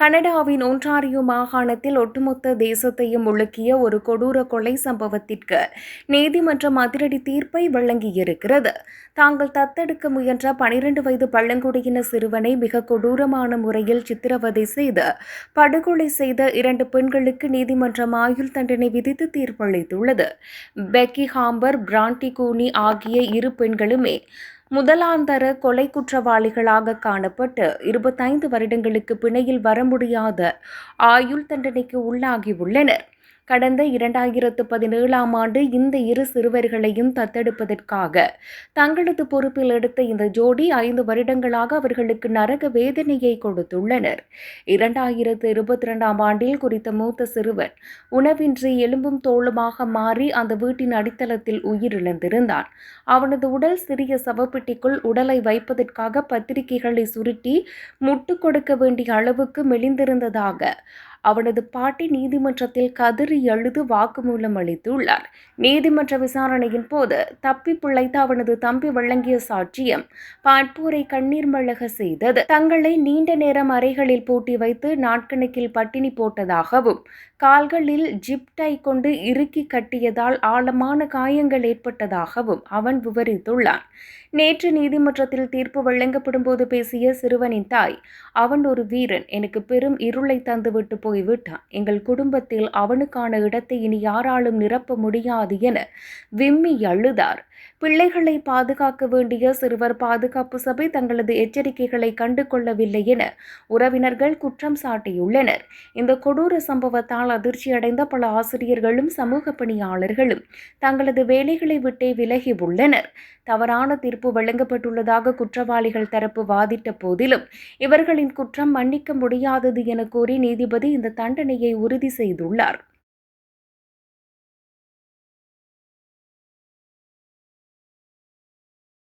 கனடாவின் ஒன்டாரியோ மாகாணத்தில் ஒட்டுமொத்த தேசத்தையும் உலுக்கிய ஒரு கொடூர கொலை சம்பவத்திற்கு நீதிமன்றம் அதிரடி தீர்ப்பை வழங்கியிருக்கிறது. தாங்கள் தத்தெடுக்க முயன்ற 12 வயது பழங்குடியின சிறுவனை மிக கொடூரமான முறையில் சித்திரவதை செய்து படுகொலை செய்த 2 பெண்களுக்கு நீதிமன்றம் ஆயுள் தண்டனை விதித்து தீர்ப்பளித்துள்ளது. பெக்கி ஹாம்பர், பிராண்டி கூனி ஆகிய 2 பெண்களுமே முதலாந்தர கொலை குற்றவாளிகளாக காணப்பட்டு 25 வருடங்களுக்கு பிணையில் வர முடியாத ஆயுள் தண்டனைக்கு உள்ளாகியுள்ளனர். கடந்த 2017ஆம் ஆண்டு இந்த 2 சிறுவர்களையும் தத்தெடுப்பதற்காக தங்களது பொறுப்பில் எடுத்த இந்த ஜோடி 5 வருடங்களாக அவர்களுக்கு நரக வேதனையை கொடுத்துள்ளனர். 2022ஆம் ஆண்டில் குறித்த மூத்த சிறுவன் உணவின்றி எலும்பும் தோளுமாக மாறி அந்த வீட்டின் அடித்தளத்தில் உயிரிழந்திருந்தான். அவனது உடல் சிறிய சவப்பெட்டிக்குள் உடலை வைப்பதற்காக பத்திரிகைகளை சுருட்டி முட்டு கொடுக்க வேண்டிய அளவுக்கு மெலிந்திருந்ததாக அவனது பாட்டி நீதிமன்றத்தில் கதறி எழுது வாக்குமூலம் அளித்துள்ளார். நீதிமன்ற விசாரணையின் போது தப்பி பிழைத்த அவனது தம்பி வழங்கிய சாட்சியம் பார்ப்போரை கண்ணீர் மல்க செய்தது. தங்களை நீண்ட நேரம் அறைகளில் பூட்டி வைத்து நாட்கணக்கில் பட்டினி போட்டதாகவும் கால்களில் ஜிப் டை கொண்டு இறுக்கி கட்டியதால் ஆழமான காயங்கள் ஏற்பட்டதாகவும் அவன் விவரித்துள்ளான். நேற்று நீதிமன்றத்தில் தீர்ப்பு வழங்கப்படும் போது பேசிய சிறுவனின் தாய், அவன் ஒரு வீரன், எனக்கு பெரும் இருளை தந்துவிட்டு போய்விட்டான். எங்கள் குடும்பத்தில் அவனுக்கான இடத்தை இனி யாராலும் நிரப்ப முடியாது என விம்மி அழுதார். பிள்ளைகளை பாதுகாக்க வேண்டிய சிறுவர் பாதுகாப்பு சபை தங்களது எச்சரிக்கைகளை கண்டு கொள்ளவில்லை என உறவினர்கள் குற்றம் சாட்டியுள்ளனர். இந்த கொடூர சம்பவத்தால் அதிர்ச்சியடைந்த பல ஆசிரியர்களும் சமூக பணியாளர்களும் தங்களது வேலைகளை விட்டே விலகியுள்ளனர். தவறான தீர்ப்பு வழங்கப்பட்டுள்ளதாக குற்றவாளிகள் தரப்பு வாதிட்ட போதிலும் இவர்களின் குற்றம் மன்னிக்க முடியாதது என கூறி நீதிபதி இந்த தண்டனையை உறுதி செய்துள்ளார்.